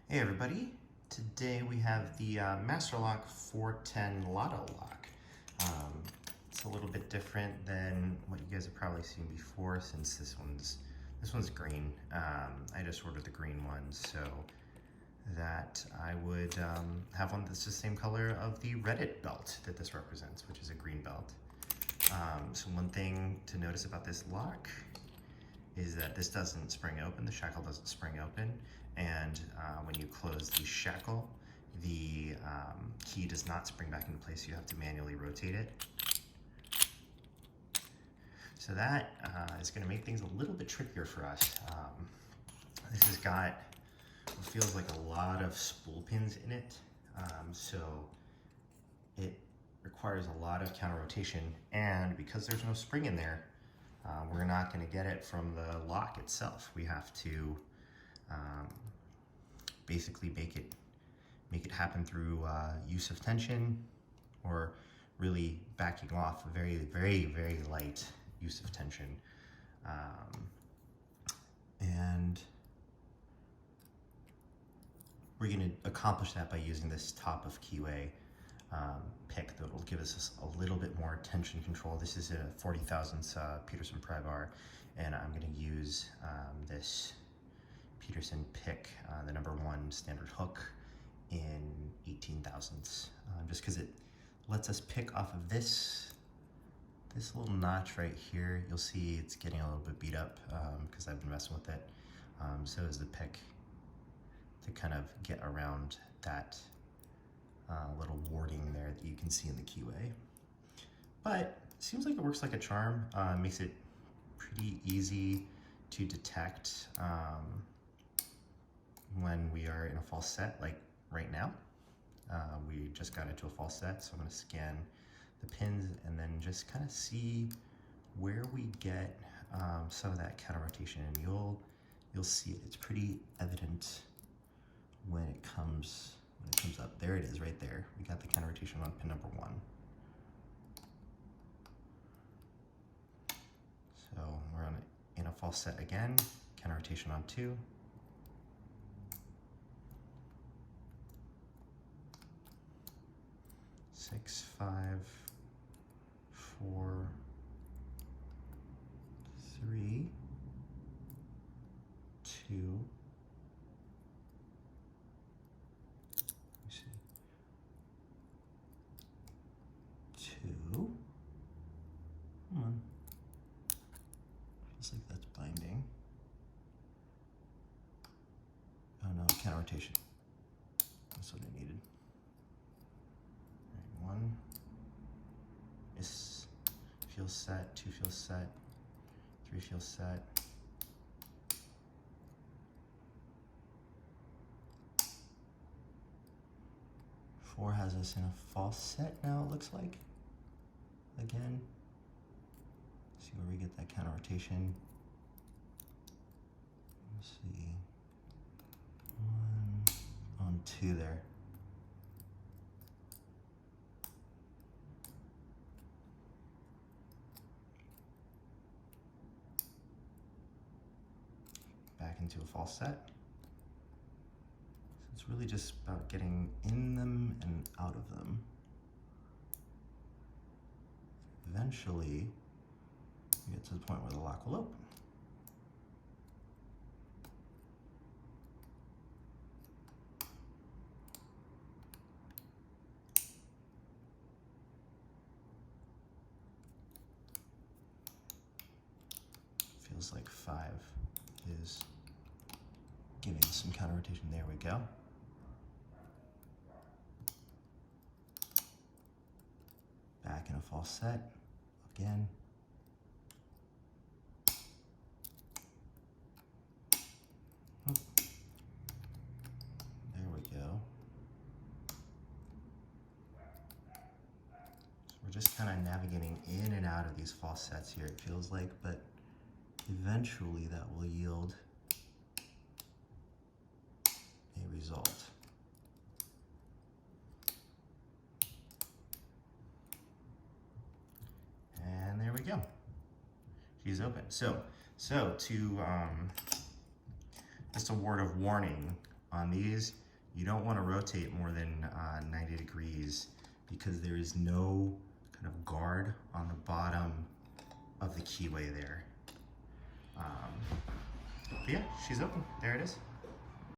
Hey everybody, today we have the Master Lock 410 LOTO lock. It's a little bit different than what you guys have probably seen before since this one's green. I just ordered the green one so that I would have one that's the same color of the Reddit belt that this represents, which is a green belt. So one thing to notice about this lock is that this doesn't spring open, the shackle doesn't spring open, and when you close the shackle, the key does not spring back into place, so you have to manually rotate it. So that is going to make things a little bit trickier for us. This has got what feels like a lot of spool pins in it, so it requires a lot of counter rotation, and because there's no spring in there, we're not going to get it from the lock itself. We have to basically make it happen through use of tension, or really backing off a very, very, very light use of tension. And we're going to accomplish that by using this top of keyway pick that will give us a little bit more tension control. This is a 40 thousandths Peterson pry bar, and I'm going to use this Peterson pick, the #1 standard hook in 18 thousandths, just because it lets us pick off of this little notch right here. You'll see it's getting a little bit beat up because I've been messing with it. So is the pick to kind of get around that little warding there that you can see in the keyway. But it seems like it works like a charm. Makes it pretty easy to detect when we are in a false set, like right now. We just got into a false set, so I'm going to scan the pins and then just kind of see where we get some of that counter rotation, and you'll see it. It's pretty evident when it comes up. There it is, right there. We got the counter rotation on pin #1. So we're in a false set again. Counter rotation on 2. Six, 5, 4, 3, 2. Come on. Feels like that's binding. Oh no, counter rotation. That's what I needed. All right, 1 is feels set, 2 feels set, 3 feels set. Four has us in a false set now, it looks like. Again, see where we get that counter rotation. Let's see, 1 on 2 there. Back into a false set. So it's really just about getting in them and out of them. Eventually, we get to the point where the lock will open. Feels like 5 is giving us some counter rotation. There we go. Back in a false set again. There we go. So we're just kind of navigating in and out of these false sets here, it feels like, but eventually that will yield a result. And there we go. She's open. So to just a word of warning on these, you don't want to rotate more than 90 degrees because there is no kind of guard on the bottom of the keyway there. But yeah, she's open. There it is.